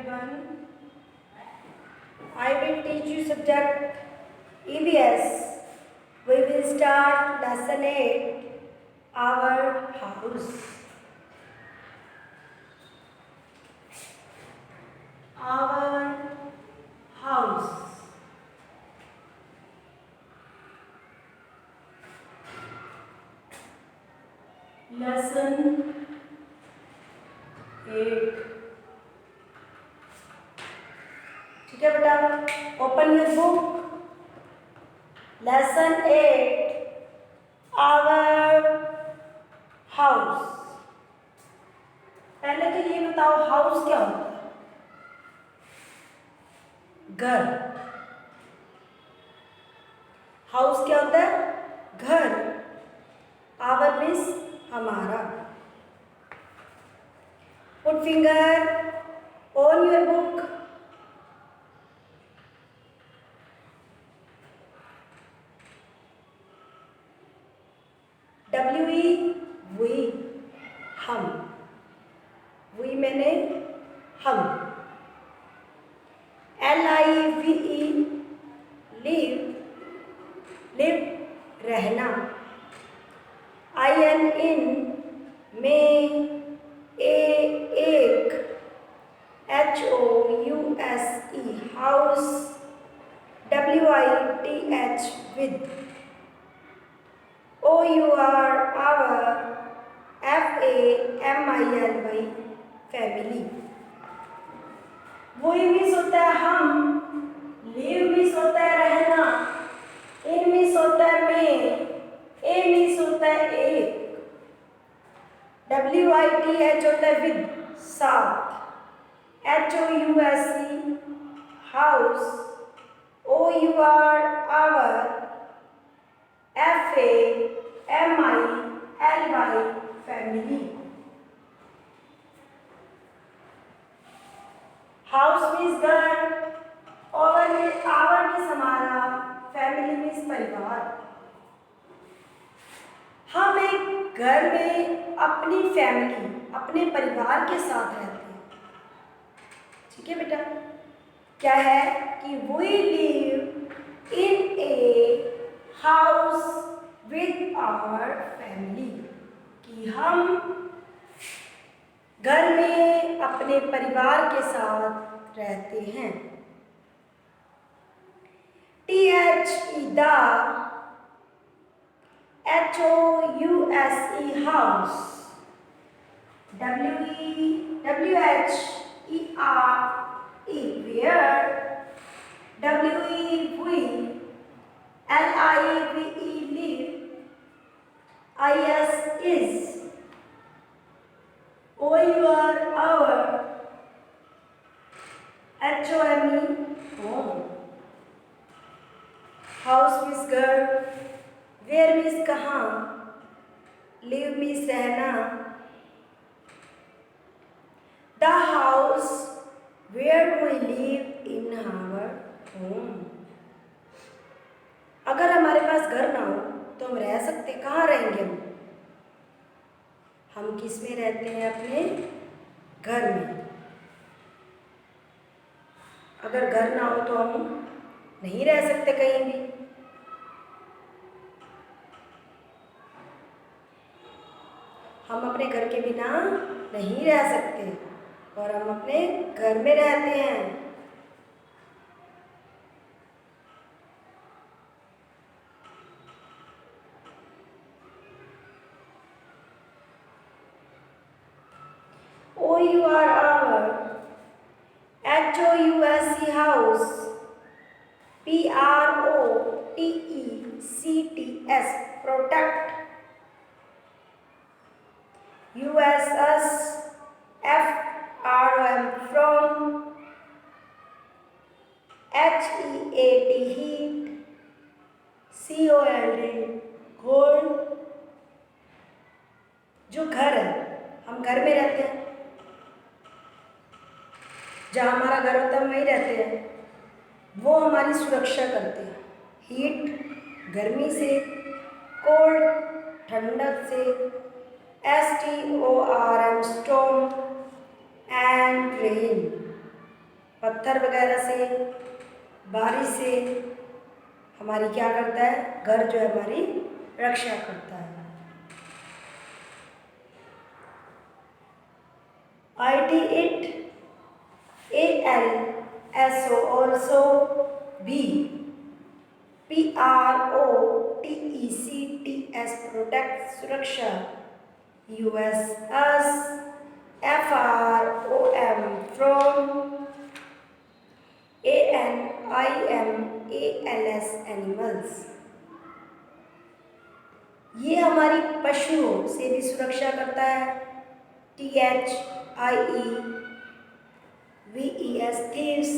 everyone. I will teach you subject EVS. We will start lesson 8, our house. Our house. Lesson 8. ठीक है बेटा, open your book. Lesson 8, our house. पहले तो ये बताओ house क्या होता है? घर. हाउस क्या होता है? घर. आवर मीन्स हमारा. Put finger on your book. WE we, हम. वी मैंने हम. LIVE लिव, लिव रहना. IN इन, में, एक. HOUSE house. WITH with. OUR our. FAMILY family. वो मिस होता है हम. लिव मिस होता है रहना. इन मिस होता है में. ए मिस होता है एक. WITH होता है विद, साथ. HOUSE house. OUR our. FAMILY family. House means घर. आवर मीन्स हमारा. फैमिली मीन्स परिवार. हम एक घर में अपनी फैमिली, अपने परिवार के साथ रहते हैं. ठीक है बेटा. क्या है कि we live in a house with our family. कि हम घर में अपने परिवार के साथ रहते हैं. THE the. HOUSE house. WHERE where. WEVE LIVE live. IS is. OUR our. HOME home. House means घर. वेयर मीन्स कहाँ. लिव मीन्स रहना. The house where we live in our home. अगर हमारे पास घर ना हो तो हम रह सकते, कहाँ रहेंगे हम किस में रहते हैं? अपने घर में. अगर घर ना हो तो हम नहीं रह सकते कहीं भी. हम अपने घर के बिना नहीं रह सकते और हम अपने घर में रहते हैं. OUR our. HOUSE house. PROTECTS protect. US us. FROM from. HEAT heat. COLD cold. जो घर है, हम घर में रहते हैं. जहाँ हमारा घर होता है हम वहीं रहते हैं. वो हमारी सुरक्षा करते हैं. हीट गर्मी से. कोल्ड ठंडक से. STORM storm. and rain. पत्थर वगैरह से, बारिश से हमारी क्या करता है, घर जो है हमारी रक्षा करता है। IT, ALSO also, B, PROTECTS protect सुरक्षा, US us, FROM from, ANIMALS animals। ये हमारी पशुओं से भी सुरक्षा करता है। THIEVES thieves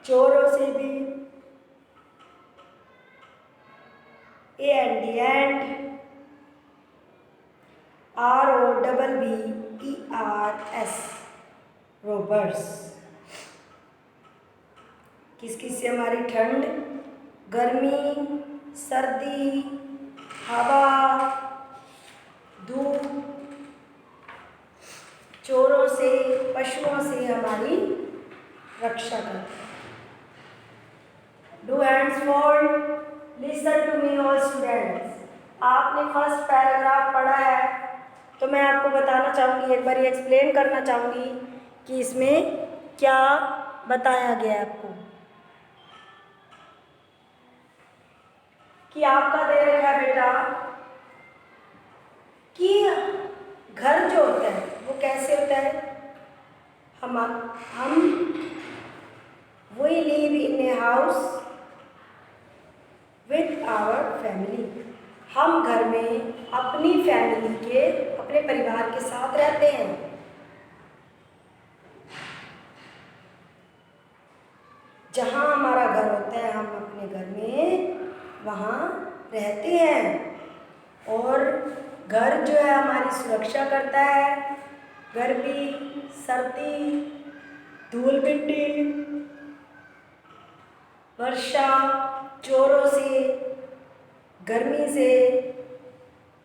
चोरों से भी। AND ROBBERS robbers। किस किस से हमारी ठंड, गर्मी, सर्दी, हवा, धूप, चोरों से, पशुओं से हमारी रक्षा करता है। Do hands fold, listen to me all students. आपने फर्स्ट पैराग्राफ पढ़ा है तो मैं आपको बताना चाहूँगी, एक बार एक्सप्लेन करना चाहूँगी कि इसमें क्या बताया गया है आपको। कि आपका दे रखा है बेटा कि घर जो होता है वो कैसे होता है, हम we live in a house with our family. हम घर में अपनी फैमिली के, अपने परिवार के साथ रहते हैं। जहाँ हमारा घर होता है हम अपने घर में वहाँ रहते हैं। और घर जो है हमारी सुरक्षा करता है, गर्मी, सर्दी, धूल मिट्टी, वर्षा, चोरों से, गर्मी से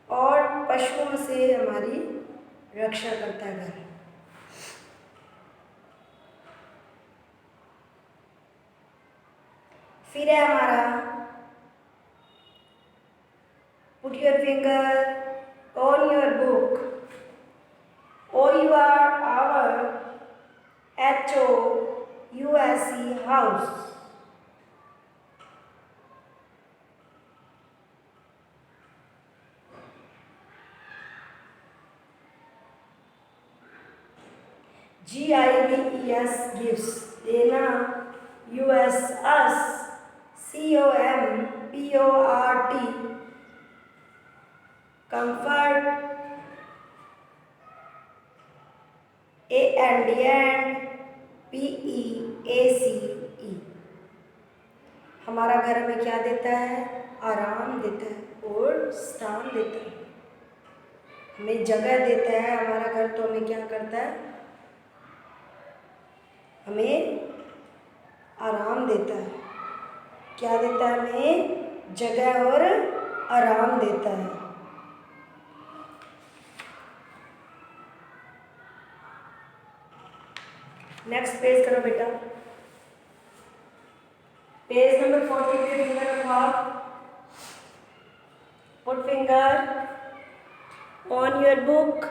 और पशुओं से हमारी रक्षा करता है घर। फिर है हमारा put your finger on your book, our HOUSE house। GIVES gives, देना, US us, COMFORT comfort, and PEACE हमारा घर हमें क्या देता है, आराम देता है और स्थान देता है, हमें जगह देता है। हमारा घर तो हमें क्या करता है, हमें आराम देता है। क्या देता है हमें, जगह और आराम देता है। नेक्स्ट पेज करो बेटा, पेज नंबर 40 पे फिंगर रखो आप। Put finger on your book,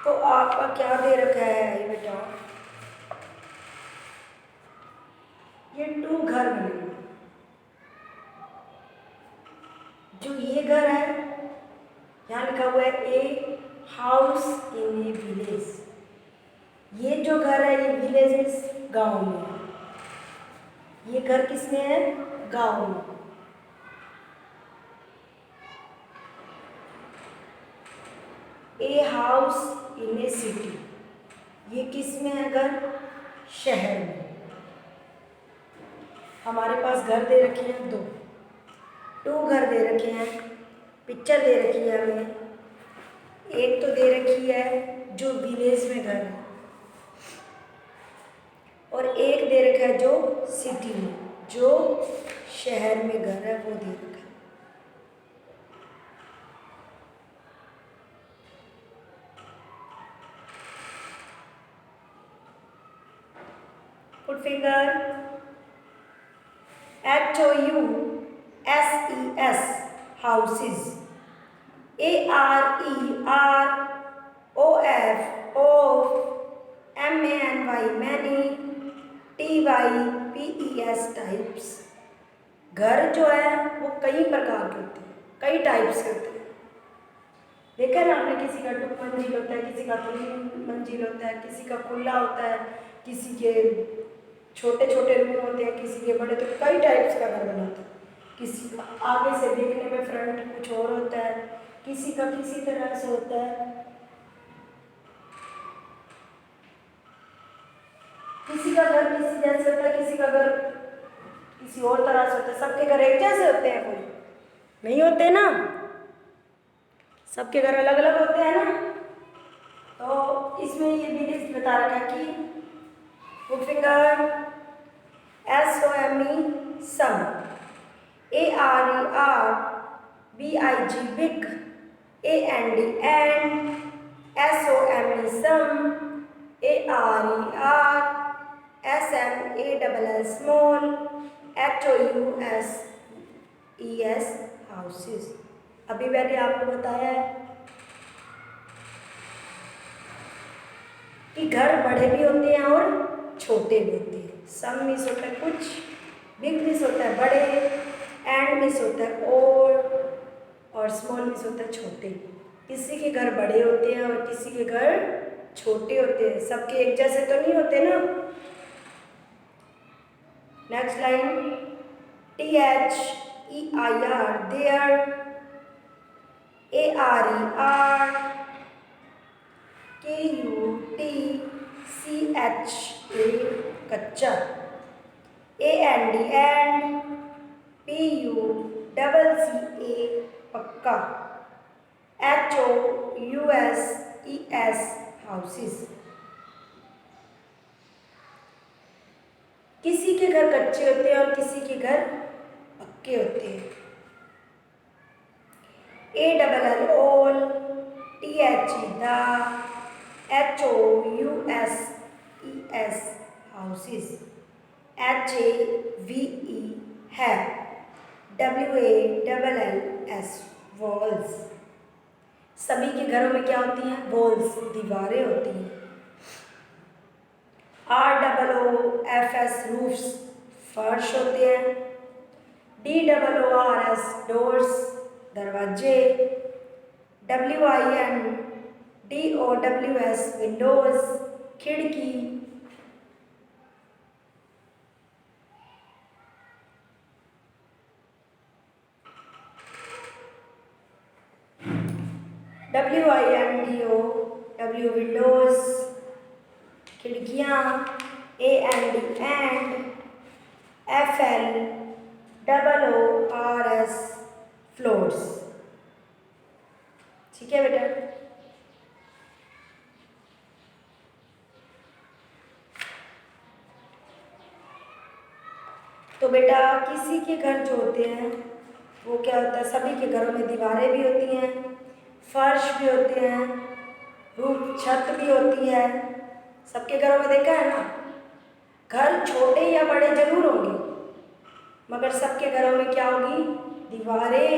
तो आपका क्या दे रखा है ये बेटा, ये 2 घर बने। जो ये घर है यहाँ लिखा हुआ है a house in A village. ये जो घर है ये विलेज में, गांव में। ये घर किसमें है, गांव में। A house in a city, ये किस में है घर, शहर में। हमारे पास घर दे रखे हैं 2 घर दे रखे हैं, पिक्चर दे रखी है हमें। एक तो दे रखी है जो विलेज में घर है और एक दे रखा है जो सिटी में, जो शहर में घर है वो दे रखा है। Finger, HOUSES houses, AREROF MANY many, TYPES types। घर जो है वो कई प्रकार के होते हैं, कई टाइप्स के होते हैं। देखा ना आपने, किसी का 2 मंजिल होता है, किसी का 3 मंजिल होता है, किसी का खुला होता है, किसी के छोटे छोटे रूम होते हैं, किसी के बड़े। तो कई टाइप्स का घर बनाते हैं। किसी का आगे से देखने में फ्रंट कुछ और होता है, किसी का किसी तरह से होता है, किसी का घर किसी जैसे होता है, किसी का घर किसी और तरह से होता है। सबके घर एक जैसे होते हैं? कोई नहीं होते ना, सबके घर अलग अलग होते हैं ना। तो इसमें ये भी लिस्ट बता रखा है कि वो finger SOME some, ARERBIG big, AND and, SOME some, ARERSMALL small, HOUSES houses. अभी मैंने आपको बताया है कि घर बड़े भी होते हैं और छोटे भी होते हैं। सम मीन्स होता है कुछ, बिग मीन्स होता है बड़े, एंड मीन्स होता है और स्मॉल मीन्स होता है छोटे। किसी के घर बड़े होते हैं और किसी के घर छोटे होते हैं। सबके एक जैसे तो नहीं होते ना। Next line, THEIR there, ARER KUTCHA kutcha, AND and, PUCCA pucca, HOUSES houses. किसी के घर कच्चे होते हैं और किसी के घर पक्के होते हैं। ALL all, THE the, HOUSES houses, HAVE have, WALLS walls। सभी के घरों में क्या होती हैं? वॉल्स, दीवारें होती हैं। ROOFs रूफ्स, फर्श होते हैं। DOORS डोर्स, दरवाजे। WINDOWS विंडोज, खिड़की। WINDO विंडोज, खिड़कियाँ। AND and, FLOORS floors. ठीक है बेटा। तो बेटा किसी के घर जो होते हैं वो क्या होता है, सभी के घरों में दीवारें भी होती हैं, फर्श भी होते हैं, रूफ छत भी होती है। सबके घरों में देखा है ना। घर छोटे या बड़े जरूर होंगे, मगर सबके घरों में क्या होगी? दीवारें,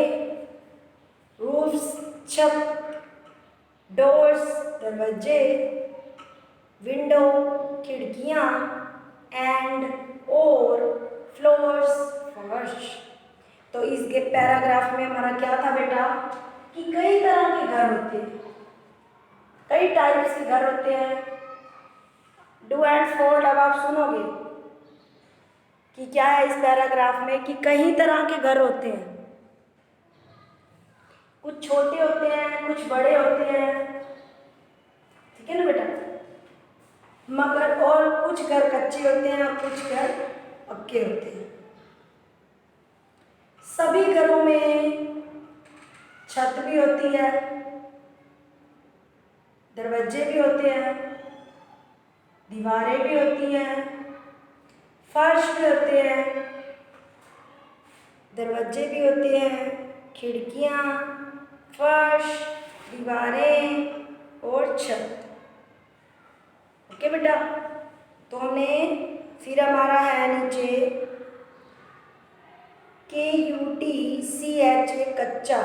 रूफ्स, छत, डोर्स, दरवाजे, विंडो, खिड़कियाँ, एंड और फ्लोर्स, फर्श। तो इस पैराग्राफ में हमारा क्या था बेटा कि कई तरह के घर होते हैं, कई टाइप्स के घर होते हैं। डू एंड फोल्ड अब आप सुनोगे कि क्या है इस पैराग्राफ में कि कई तरह के घर होते हैं। कुछ छोटे होते हैं, कुछ बड़े होते हैं, ठीक है ना बेटा। मगर और कुछ घर कच्चे होते हैं और कुछ घर पक्के होते हैं। सभी घरों में छत भी होती है, दरवाजे भी होते हैं, दीवारें भी होती हैं, फर्श भी होते हैं, दरवाजे भी होते हैं, खिड़कियाँ, फर्श, दीवारें और छत। ओके बेटा। तो हमने फिर हमारा है नीचे KUTCH कच्चा,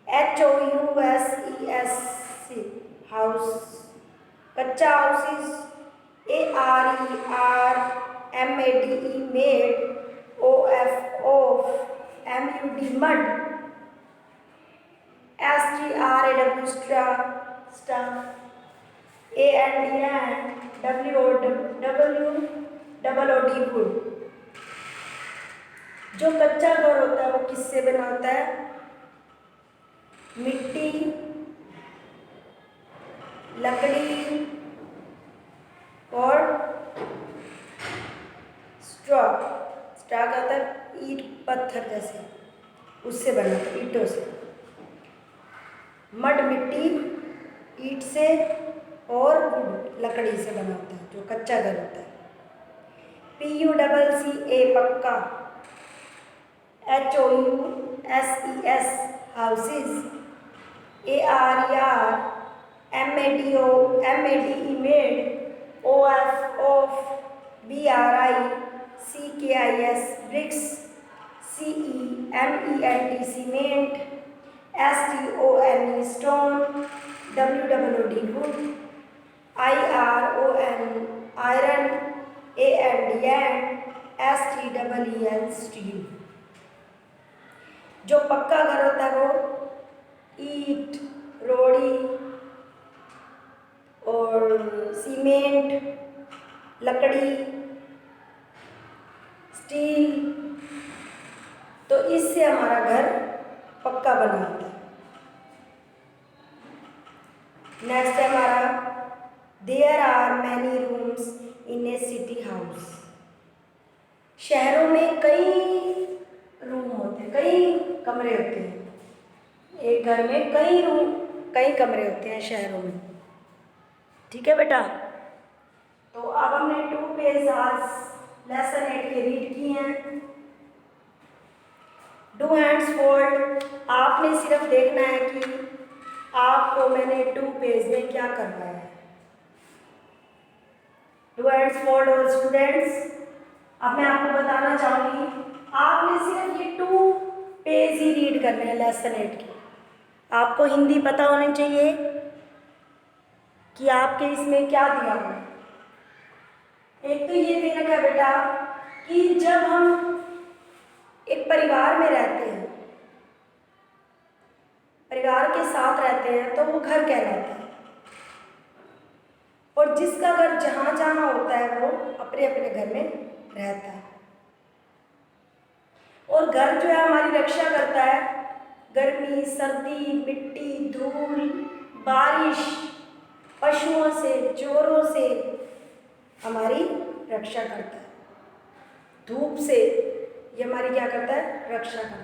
HOUSES हाउस, कच्चा houses, ARERMADE made, OF MUD mud, STRAW staff, ANDWOOD would. जो कच्चा घर होता है वो किससे बना होता है? मिट्टी, लकड़ी और स्ट्रॉ क्या होता है? ईंट, पत्थर जैसे, उससे बना होता है, ईंटों से। मड मिट्टी, ईंट से, और वुड लकड़ी से बना होता है, जो कच्चा घर होता है। PUCCA pucca, HOUSES houses, ARERMADE made, OF BRICKIS bricks, CEMENT cement, STONE stone, WOOD wood, IRON iron, AND STEEL steel. जो पक्का घर होता है वो ईंट, रोड़ी और सीमेंट, लकड़ी, स्टील, तो इससे हमारा घर पक्का बना होता है। नेक्स्ट है हमारा there are many rooms in a city house. शहरों में कई रूम होते हैं, कई कमरे होते हैं। एक घर में कई रूम, कई कमरे होते हैं शहरों में। ठीक है बेटा, तो अब हमने 2 पेज आज लेसन 8 के रीड किए हैं। डू हैंड्स फोल्ड, आपने सिर्फ देखना है कि आपको मैंने 2 पेज में क्या करना है। डू हैंड्स फोल्ड और स्टूडेंट्स, अब मैं आपको बताना चाहूँगी, आपने सिर्फ ये 2 पेज ही रीड करने हैं लेसन 8 के। आपको हिंदी पता होनी चाहिए कि आपके इसमें क्या दिया हुआ है। एक तो ये दे रखा है बेटा कि जब हम एक परिवार में रहते हैं, परिवार के साथ रहते हैं, तो वो घर कहलाता है। और जिसका घर जहाँ जहाँ होता है वो अपने अपने घर में रहता है। और घर जो है हमारी रक्षा करता है, गर्मी, सर्दी, मिट्टी, धूल, बारिश, पशुओं से, चोरों से हमारी रक्षा करता है। धूप से ये हमारी क्या करता है? रक्षा करता है।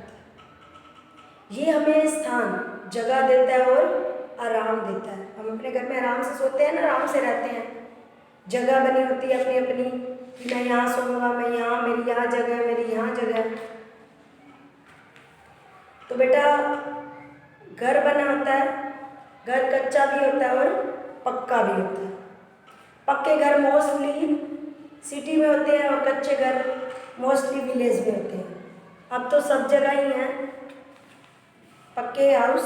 ये हमें स्थान, जगह देता है और आराम देता है। हम अपने घर में आराम से सोते हैं ना, आराम से रहते हैं। जगह बनी होती है अपनी अपनी कि मैं यहाँ सोऊंगा, मैं यहाँ, मेरी यहाँ जगह है, मेरी यहाँ जगह है। तो बेटा घर बना होता है, घर कच्चा भी होता है और पक्का भी होता है। पक्के घर मोस्टली सिटी में होते हैं और कच्चे घर मोस्टली विलेज में होते हैं। अब तो सब जगह ही हैं पक्के हाउस।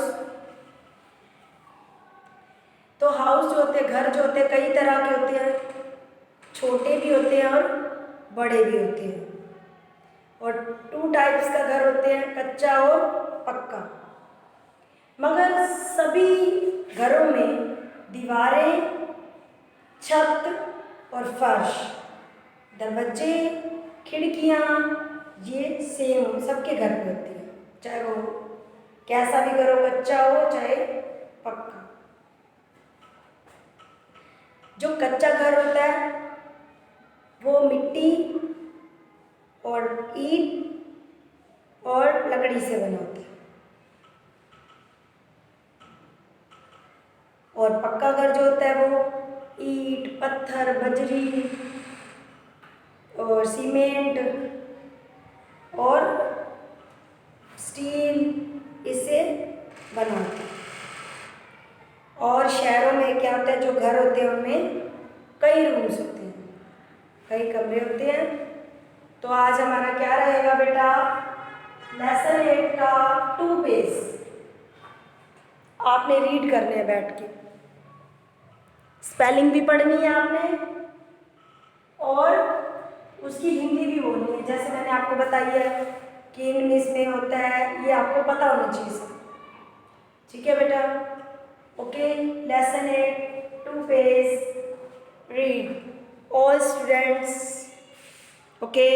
तो हाउस जो होते हैं, घर जो होते हैं, कई तरह के होते हैं, छोटे भी होते हैं और बड़े भी होते हैं। और 2 टाइप्स का घर होते हैं, कच्चा और पक्का। मगर सभी घरों में दीवारें, छत और फर्श, दरवाजे, खिड़कियाँ ये सेम सबके घर पे होती है, चाहे वो कैसा भी घर हो, कच्चा हो चाहे पक्का। जो कच्चा घर होता है वो मिट्टी और ईंट और लकड़ी से बना होता है। और पक्का घर जो होता है वो ईंट, पत्थर, बजरी और सीमेंट और स्टील इससे बना होता है। और शहरों में क्या होता है, जो घर होते हैं उनमें कई रूम्स होते हैं। कई कमरे होते हैं। तो आज हमारा क्या रहेगा बेटा, लेसन 8 का 2 पेज आपने रीड करने हैं बैठ के। स्पेलिंग भी पढ़नी है आपने और उसकी हिंदी भी बोलनी है, जैसे मैंने आपको बताई है कि इंग्लिश में होता है, ये आपको पता होना चाहिए सब। ठीक है बेटा, okay. Lesson 8 2 page read, all students, okay.